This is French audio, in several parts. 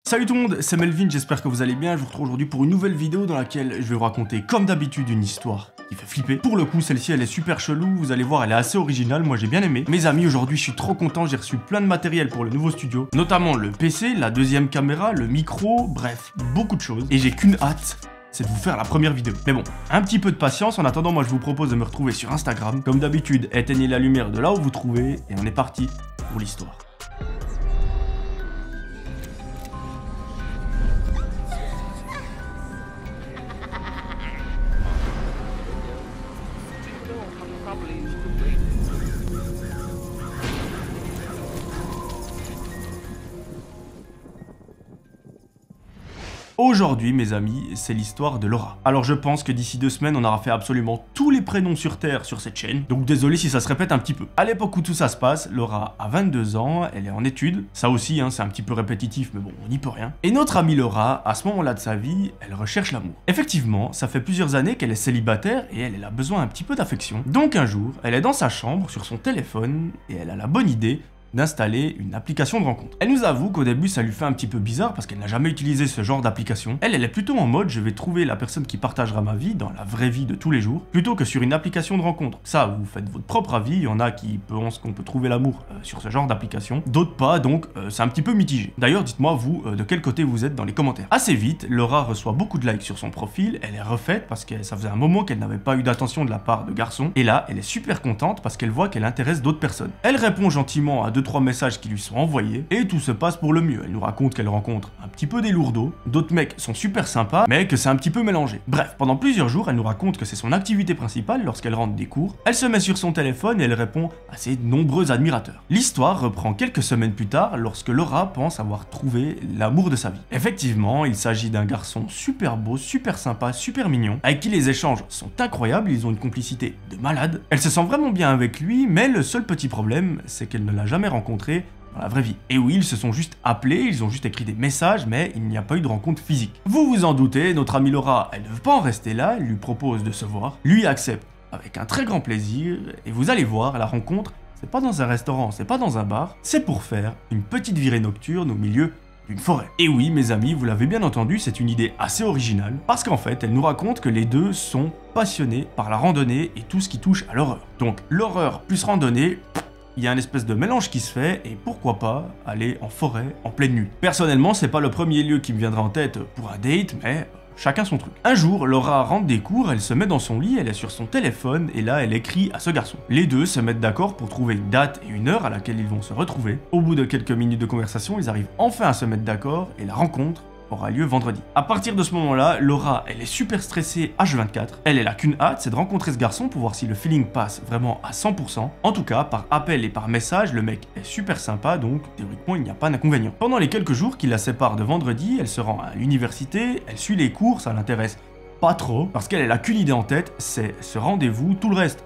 Salut tout le monde, c'est Melvin, j'espère que vous allez bien. Je vous retrouve aujourd'hui pour une nouvelle vidéo dans laquelle je vais vous raconter comme d'habitude une histoire qui fait flipper. Pour le coup, celle-ci elle est super chelou, vous allez voir, elle est assez originale, moi j'ai bien aimé. Mes amis, aujourd'hui je suis trop content, j'ai reçu plein de matériel pour le nouveau studio, notamment le PC, la deuxième caméra, le micro, bref, beaucoup de choses. Et j'ai qu'une hâte, c'est de vous faire la première vidéo. Mais bon, un petit peu de patience, en attendant moi je vous propose de me retrouver sur Instagram. Comme d'habitude, éteignez la lumière de là où vous trouvez, et on est parti pour l'histoire. Aujourd'hui, mes amis, c'est l'histoire de Laura. Alors je pense que d'ici 2 semaines, on aura fait absolument tous les prénoms sur Terre sur cette chaîne, donc désolé si ça se répète un petit peu. À l'époque où tout ça se passe, Laura a 22 ans, elle est en études, ça aussi, c'est un petit peu répétitif, mais bon, on n'y peut rien. Et notre amie Laura, à ce moment-là de sa vie, elle recherche l'amour. Effectivement, ça fait plusieurs années qu'elle est célibataire et elle a besoin un petit peu d'affection. Donc un jour, elle est dans sa chambre, sur son téléphone, et elle a la bonne idée d'installer une application de rencontre. Elle nous avoue qu'au début ça lui fait un petit peu bizarre parce qu'elle n'a jamais utilisé ce genre d'application. Elle est plutôt en mode je vais trouver la personne qui partagera ma vie dans la vraie vie de tous les jours plutôt que sur une application de rencontre. Ça, vous faites votre propre avis, il y en a qui pensent qu'on peut trouver l'amour sur ce genre d'application, d'autres pas, donc c'est un petit peu mitigé. D'ailleurs, dites-moi vous de quel côté vous êtes dans les commentaires. Assez vite, Laura reçoit beaucoup de likes sur son profil, elle est refaite parce que ça faisait un moment qu'elle n'avait pas eu d'attention de la part de garçons, et là elle est super contente parce qu'elle voit qu'elle intéresse d'autres personnes. Elle répond gentiment à 2-3 messages qui lui sont envoyés et tout se passe pour le mieux. Elle nous raconte qu'elle rencontre un petit peu des lourdeaux, d'autres mecs sont super sympas mais que c'est un petit peu mélangé. Bref, pendant plusieurs jours, elle nous raconte que c'est son activité principale lorsqu'elle rentre des cours. Elle se met sur son téléphone et elle répond à ses nombreux admirateurs. L'histoire reprend quelques semaines plus tard lorsque Laura pense avoir trouvé l'amour de sa vie. Effectivement, il s'agit d'un garçon super beau, super sympa, super mignon, avec qui les échanges sont incroyables, ils ont une complicité de malade. Elle se sent vraiment bien avec lui, mais le seul petit problème, c'est qu'elle ne l'a jamais rencontré dans la vraie vie. Et oui, ils se sont juste appelés, ils ont juste écrit des messages, mais il n'y a pas eu de rencontre physique. Vous vous en doutez, notre amie Laura, elle ne veut pas en rester là, elle lui propose de se voir, lui accepte avec un très grand plaisir, et vous allez voir, la rencontre, c'est pas dans un restaurant, c'est pas dans un bar, c'est pour faire une petite virée nocturne au milieu d'une forêt. Et oui, mes amis, vous l'avez bien entendu, c'est une idée assez originale, parce qu'en fait, elle nous raconte que les deux sont passionnés par la randonnée et tout ce qui touche à l'horreur. Donc, l'horreur plus randonnée, il y a un espèce de mélange qui se fait, et pourquoi pas aller en forêt en pleine nuit. Personnellement, c'est pas le premier lieu qui me viendra en tête pour un date, mais chacun son truc. Un jour, Laura rentre des cours, elle se met dans son lit, elle est sur son téléphone, et là, elle écrit à ce garçon. Les deux se mettent d'accord pour trouver une date et une heure à laquelle ils vont se retrouver. Au bout de quelques minutes de conversation, ils arrivent enfin à se mettre d'accord, et la rencontre aura lieu vendredi. À partir de ce moment-là, Laura, elle est super stressée H24. Elle a qu'une hâte, c'est de rencontrer ce garçon pour voir si le feeling passe vraiment à 100%. En tout cas, par appel et par message, le mec est super sympa, donc théoriquement, il n'y a pas d'inconvénient. Pendant les quelques jours qui la séparent de vendredi, elle se rend à l'université, elle suit les cours, ça l'intéresse pas trop, parce qu'elle a qu'une idée en tête, c'est ce rendez-vous, tout le reste,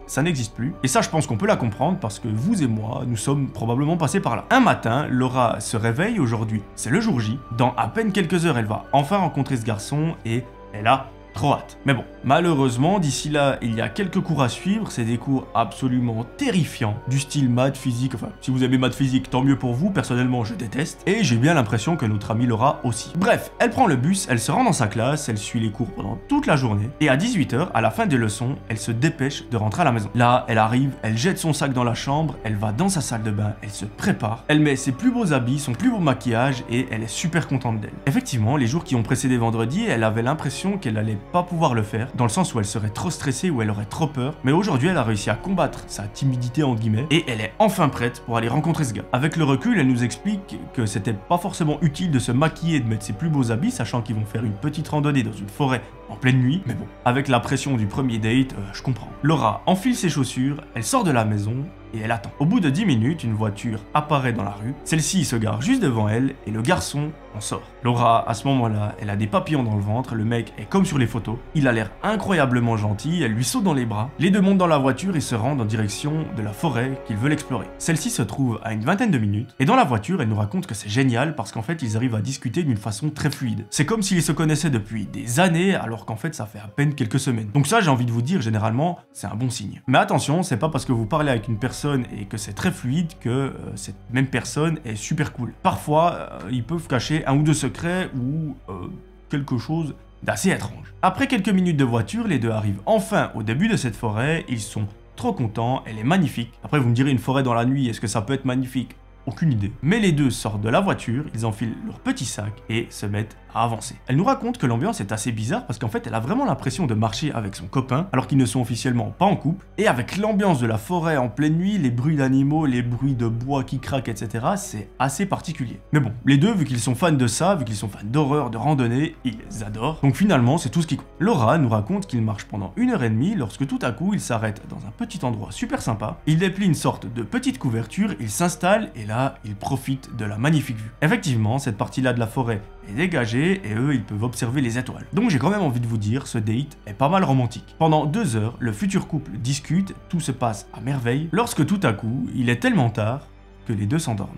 ça n'existe plus. Et ça, je pense qu'on peut la comprendre parce que vous et moi, nous sommes probablement passés par là. Un matin, Laura se réveille, aujourd'hui, c'est le jour J. Dans à peine quelques heures, elle va enfin rencontrer ce garçon et elle a trop hâte. Mais bon, malheureusement, d'ici là, il y a quelques cours à suivre, c'est des cours absolument terrifiants, du style maths, physique, enfin, si vous aimez maths physique, tant mieux pour vous, personnellement, je déteste, et j'ai bien l'impression que notre amie Laura aussi. Bref, elle prend le bus, elle se rend dans sa classe, elle suit les cours pendant toute la journée, et à 18h, à la fin des leçons, elle se dépêche de rentrer à la maison. Là, elle arrive, elle jette son sac dans la chambre, elle va dans sa salle de bain, elle se prépare, elle met ses plus beaux habits, son plus beau maquillage, et elle est super contente d'elle. Effectivement, les jours qui ont précédé vendredi, elle avait l'impression qu'elle allait pas pouvoir le faire, dans le sens où elle serait trop stressée, où elle aurait trop peur, mais aujourd'hui elle a réussi à combattre sa timidité entre guillemets, et elle est enfin prête pour aller rencontrer ce gars. Avec le recul, elle nous explique que c'était pas forcément utile de se maquiller et de mettre ses plus beaux habits, sachant qu'ils vont faire une petite randonnée dans une forêt en pleine nuit, mais bon, avec la pression du premier date, je comprends. Laura enfile ses chaussures, elle sort de la maison, et elle attend. Au bout de 10 minutes, une voiture apparaît dans la rue, celle-ci se gare juste devant elle, et le garçon en sort. Laura, à ce moment-là, elle a des papillons dans le ventre, le mec est comme sur les photos, il a l'air incroyablement gentil, elle lui saute dans les bras, les deux montent dans la voiture et se rendent en direction de la forêt qu'ils veulent explorer. Celle-ci se trouve à une vingtaine de minutes, et dans la voiture, elle nous raconte que c'est génial parce qu'en fait, ils arrivent à discuter d'une façon très fluide. C'est comme s'ils se connaissaient depuis des années, alors qu'en fait, ça fait à peine quelques semaines. Donc ça, j'ai envie de vous dire, généralement, c'est un bon signe. Mais attention, c'est pas parce que vous parlez avec une personne et que c'est très fluide que cette même personne est super cool. Parfois, ils peuvent cacher cacher un ou deux secrets ou quelque chose d'assez étrange. Après quelques minutes de voiture, les deux arrivent enfin au début de cette forêt, ils sont trop contents, elle est magnifique. Après vous me direz, une forêt dans la nuit, est-ce que ça peut être magnifique? Aucune idée. Mais les deux sortent de la voiture, ils enfilent leur petit sac et se mettent à avancer. Elle nous raconte que l'ambiance est assez bizarre parce qu'en fait elle a vraiment l'impression de marcher avec son copain alors qu'ils ne sont officiellement pas en couple. Et avec l'ambiance de la forêt en pleine nuit, les bruits d'animaux, les bruits de bois qui craquent, etc. c'est assez particulier. Mais bon, les deux, vu qu'ils sont fans de ça, vu qu'ils sont fans d'horreur, de randonnée, ils adorent. Donc finalement c'est tout ce qui compte. Laura nous raconte qu'ils marchent pendant 1h30 lorsque tout à coup ils s'arrêtent dans un petit endroit super sympa. Ils déplient une sorte de petite couverture, ils s'installent et là ils profitent de la magnifique vue. Effectivement, cette partie-là de la forêt est dégagée et eux ils peuvent observer les étoiles. Donc j'ai quand même envie de vous dire, ce date est pas mal romantique. Pendant 2 heures, le futur couple discute, tout se passe à merveille, lorsque tout à coup, il est tellement tard que les deux s'endorment.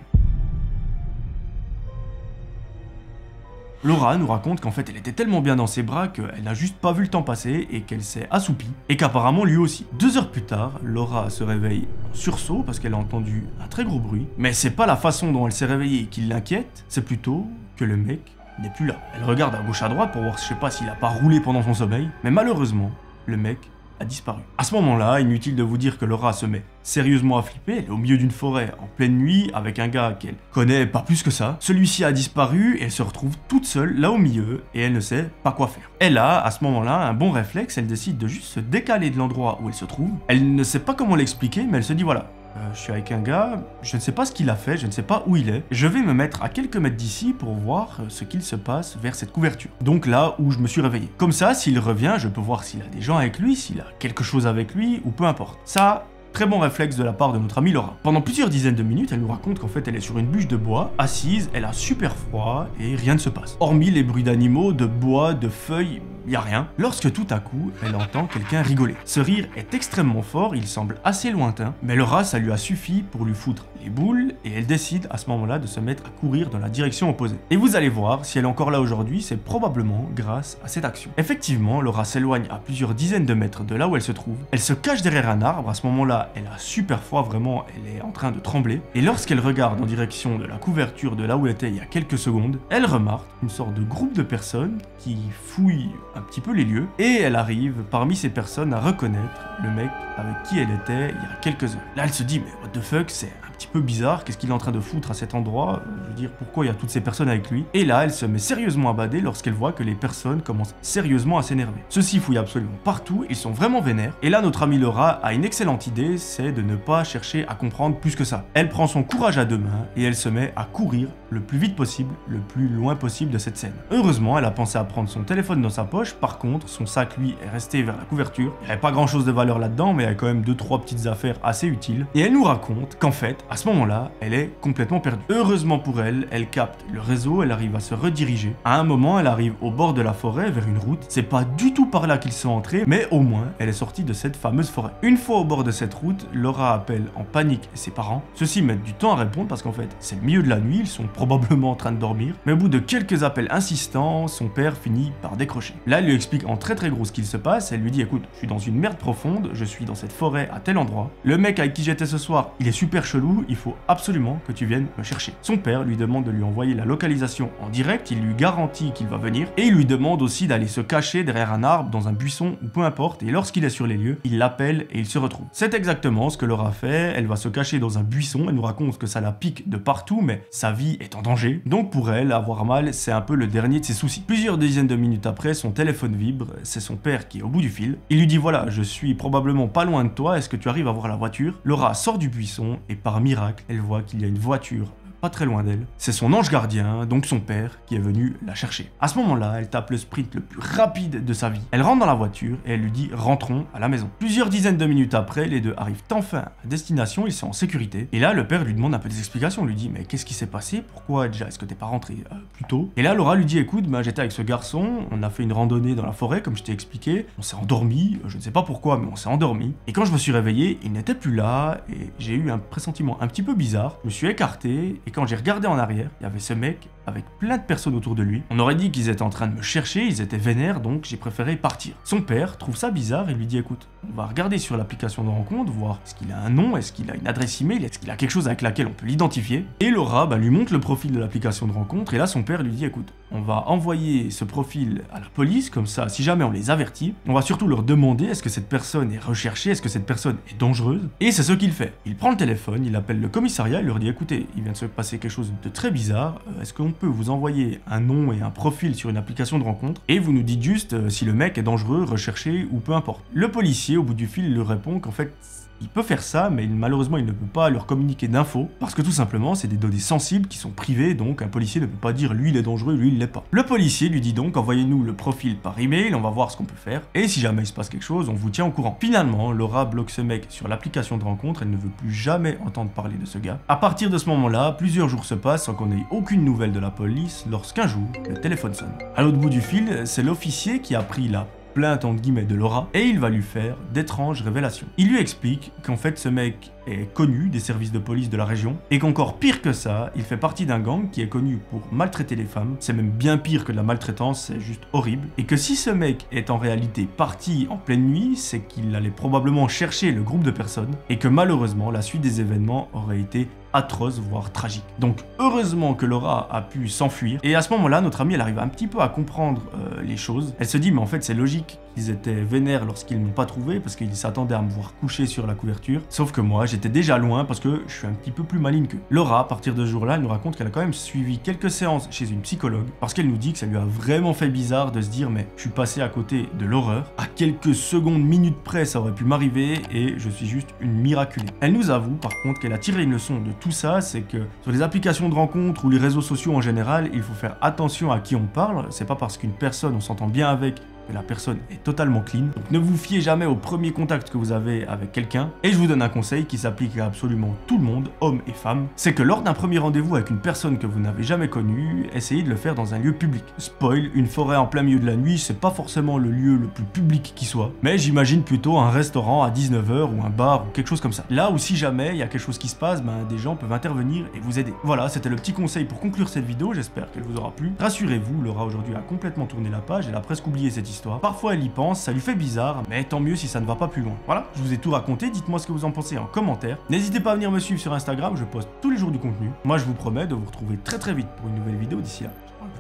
Laura nous raconte qu'en fait elle était tellement bien dans ses bras qu'elle n'a juste pas vu le temps passer et qu'elle s'est assoupie, et qu'apparemment lui aussi. 2 heures plus tard, Laura se réveille en sursaut parce qu'elle a entendu un très gros bruit, mais c'est pas la façon dont elle s'est réveillée qui l'inquiète, c'est plutôt que le mec n'est plus là. Elle regarde à gauche à droite pour voir, je sais pas, s'il a pas roulé pendant son sommeil, mais malheureusement, le mec a disparu. À ce moment-là, inutile de vous dire que Laura se met sérieusement à flipper, elle est au milieu d'une forêt en pleine nuit avec un gars qu'elle connaît pas plus que ça. Celui-ci a disparu et elle se retrouve toute seule là au milieu et elle ne sait pas quoi faire. Elle a à ce moment-là un bon réflexe, elle décide de juste se décaler de l'endroit où elle se trouve. Elle ne sait pas comment l'expliquer, mais elle se dit voilà, je suis avec un gars, je ne sais pas ce qu'il a fait, je ne sais pas où il est. Je vais me mettre à quelques mètres d'ici pour voir ce qu'il se passe vers cette couverture. Donc là où je me suis réveillé. Comme ça, s'il revient, je peux voir s'il a des gens avec lui, s'il a quelque chose avec lui, ou peu importe. Ça, très bon réflexe de la part de notre amie Laura. Pendant plusieurs dizaines de minutes, elle nous raconte qu'en fait elle est sur une bûche de bois, assise, elle a super froid et rien ne se passe. Hormis les bruits d'animaux, de bois, de feuilles, y a rien. Lorsque tout à coup, elle entend quelqu'un rigoler. Ce rire est extrêmement fort, il semble assez lointain, mais Laura, ça lui a suffi pour lui foutre les boules et elle décide à ce moment-là de se mettre à courir dans la direction opposée. Et vous allez voir, si elle est encore là aujourd'hui, c'est probablement grâce à cette action. Effectivement, Laura s'éloigne à plusieurs dizaines de mètres de là où elle se trouve. Elle se cache derrière un arbre, à ce moment-là, elle a super froid, vraiment, elle est en train de trembler. Et lorsqu'elle regarde en direction de la couverture de là où elle était il y a quelques secondes, elle remarque une sorte de groupe de personnes qui fouillent un petit peu les lieux. Et elle arrive, parmi ces personnes, à reconnaître le mec avec qui elle était il y a quelques heures. Là, elle se dit, mais what the fuck, c'est un petit peu bizarre, qu'est-ce qu'il est en train de foutre à cet endroit? Je veux dire, pourquoi il y a toutes ces personnes avec lui? Et là, elle se met sérieusement à bader lorsqu'elle voit que les personnes commencent sérieusement à s'énerver. Ceux-ci fouillent absolument partout, ils sont vraiment vénères. Et là, notre amie Laura a une excellente idée, c'est de ne pas chercher à comprendre plus que ça. Elle prend son courage à deux mains et elle se met à courir le plus vite possible, le plus loin possible de cette scène. Heureusement, elle a pensé à prendre son téléphone dans sa poche, par contre, son sac, lui, est resté vers la couverture. Il n'y avait pas grand-chose de valeur là-dedans, mais il y a quand même 2-3 petites affaires assez utiles. Et elle nous raconte qu'en fait, à ce moment-là, elle est complètement perdue. Heureusement pour elle, elle capte le réseau, elle arrive à se rediriger. À un moment, elle arrive au bord de la forêt, vers une route. C'est pas du tout par là qu'ils sont entrés, mais au moins, elle est sortie de cette fameuse forêt. Une fois au bord de cette route, Laura appelle en panique ses parents. Ceux-ci mettent du temps à répondre parce qu'en fait, c'est le milieu de la nuit, ils sont probablement en train de dormir. Mais au bout de quelques appels insistants, son père finit par décrocher. Là, elle lui explique en très gros ce qu'il se passe. Elle lui dit, écoute, je suis dans une merde profonde, je suis dans cette forêt à tel endroit. Le mec avec qui j'étais ce soir, il est super chelou, il faut absolument que tu viennes me chercher. Son père lui demande de lui envoyer la localisation en direct, il lui garantit qu'il va venir, et il lui demande aussi d'aller se cacher derrière un arbre, dans un buisson, ou peu importe, et lorsqu'il est sur les lieux, il l'appelle et il se retrouve. C'est exactement ce que Laura fait, elle va se cacher dans un buisson, elle nous raconte que ça la pique de partout, mais sa vie est en danger, donc pour elle, avoir mal, c'est un peu le dernier de ses soucis. Plusieurs dizaines de minutes après, son téléphone vibre, c'est son père qui est au bout du fil. Il lui dit voilà, je suis probablement pas loin de toi, est-ce que tu arrives à voir la voiture? Laura sort du buisson et par miracle, elle voit qu'il y a une voiture pas très loin d'elle. C'est son ange gardien, donc son père, qui est venu la chercher. À ce moment-là, elle tape le sprint le plus rapide de sa vie. Elle rentre dans la voiture et elle lui dit rentrons à la maison. Plusieurs dizaines de minutes après, les deux arrivent enfin à destination, ils sont en sécurité. Et là, le père lui demande un peu des explications, lui dit mais qu'est-ce qui s'est passé? Pourquoi déjà est-ce que t'es pas rentré plus tôt? Et là, Laura lui dit écoute, j'étais avec ce garçon, on a fait une randonnée dans la forêt comme je t'ai expliqué, on s'est endormi, je ne sais pas pourquoi, mais on s'est endormi. Et quand je me suis réveillé, il n'était plus là et j'ai eu un pressentiment un petit peu bizarre. Je me suis écarté et quand j'ai regardé en arrière, il y avait ce mec avec plein de personnes autour de lui. On aurait dit qu'ils étaient en train de me chercher, ils étaient vénères, donc j'ai préféré partir. Son père trouve ça bizarre et lui dit écoute, on va regarder sur l'application de rencontre, voir est-ce qu'il a un nom, est-ce qu'il a une adresse email, est-ce qu'il a quelque chose avec laquelle on peut l'identifier. Et Laura lui montre le profil de l'application de rencontre et là son père lui dit écoute, on va envoyer ce profil à la police, comme ça si jamais on les avertit, on va surtout leur demander est-ce que cette personne est recherchée, est-ce que cette personne est dangereuse. Et c'est ce qu'il fait. Il prend le téléphone, il appelle le commissariat, il leur dit écoutez, il vient de se passer quelque chose de très bizarre, est-ce qu'on peut vous envoyer un nom et un profil sur une application de rencontre et vous nous dites juste si le mec est dangereux, recherché ou peu importe. Le policier au bout du fil lui répond qu'en fait il peut faire ça, mais malheureusement il ne peut pas leur communiquer d'infos, parce que tout simplement c'est des données sensibles qui sont privées, donc un policier ne peut pas dire lui il est dangereux, lui il l'est pas. Le policier lui dit donc envoyez-nous le profil par email, on va voir ce qu'on peut faire, et si jamais il se passe quelque chose, on vous tient au courant. Finalement, Laura bloque ce mec sur l'application de rencontre, elle ne veut plus jamais entendre parler de ce gars. À partir de ce moment-là, plusieurs jours se passent sans qu'on ait aucune nouvelle de la police, lorsqu'un jour, le téléphone sonne. À l'autre bout du fil, c'est l'officier qui a pris la plainte entre guillemets de Laura et il va lui faire d'étranges révélations. Il lui explique qu'en fait ce mec est connu des services de police de la région et qu'encore pire que ça, il fait partie d'un gang qui est connu pour maltraiter les femmes. C'est même bien pire que de la maltraitance, c'est juste horrible. Et que si ce mec est en réalité parti en pleine nuit, c'est qu'il allait probablement chercher le groupe de personnes et que malheureusement la suite des événements aurait été atroce, voire tragique. Donc heureusement que Laura a pu s'enfuir et à ce moment-là, notre amie elle arrive un petit peu à comprendre les choses. Elle se dit mais en fait c'est logique qu'ils étaient vénères lorsqu'ils ne m'ont pas trouvé parce qu'ils s'attendaient à me voir coucher sur la couverture. Sauf que moi j'étais déjà loin parce que je suis un petit peu plus maligne qu'eux. Laura, à partir de ce jour-là, elle nous raconte qu'elle a quand même suivi quelques séances chez une psychologue parce qu'elle nous dit que ça lui a vraiment fait bizarre de se dire mais je suis passé à côté de l'horreur. À quelques secondes, minutes près, ça aurait pu m'arriver et je suis juste une miraculée. Elle nous avoue par contre qu'elle a tiré une leçon de tout ça, c'est que sur les applications de rencontres ou les réseaux sociaux en général, il faut faire attention à qui on parle. C'est pas parce qu'une personne, on s'entend bien avec, que la personne est totalement clean. Donc ne vous fiez jamais au premier contact que vous avez avec quelqu'un. Et je vous donne un conseil qui s'applique à absolument tout le monde, hommes et femmes. C'est que lors d'un premier rendez-vous avec une personne que vous n'avez jamais connue, essayez de le faire dans un lieu public. Spoil, une forêt en plein milieu de la nuit, c'est pas forcément le lieu le plus public qui soit. Mais j'imagine plutôt un restaurant à 19h ou un bar ou quelque chose comme ça. Là où si jamais il y a quelque chose qui se passe, des gens peuvent intervenir et vous aider. Voilà, c'était le petit conseil pour conclure cette vidéo, j'espère qu'elle vous aura plu. Rassurez-vous, Laura aujourd'hui a complètement tourné la page, elle a presque oublié cette histoire. Parfois elle y pense, ça lui fait bizarre, mais tant mieux si ça ne va pas plus loin. Voilà, je vous ai tout raconté, dites-moi ce que vous en pensez en commentaire. N'hésitez pas à venir me suivre sur Instagram, je poste tous les jours du contenu. Moi je vous promets de vous retrouver très vite pour une nouvelle vidéo. D'ici là,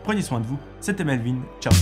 prenez soin de vous, c'était Melvin, ciao.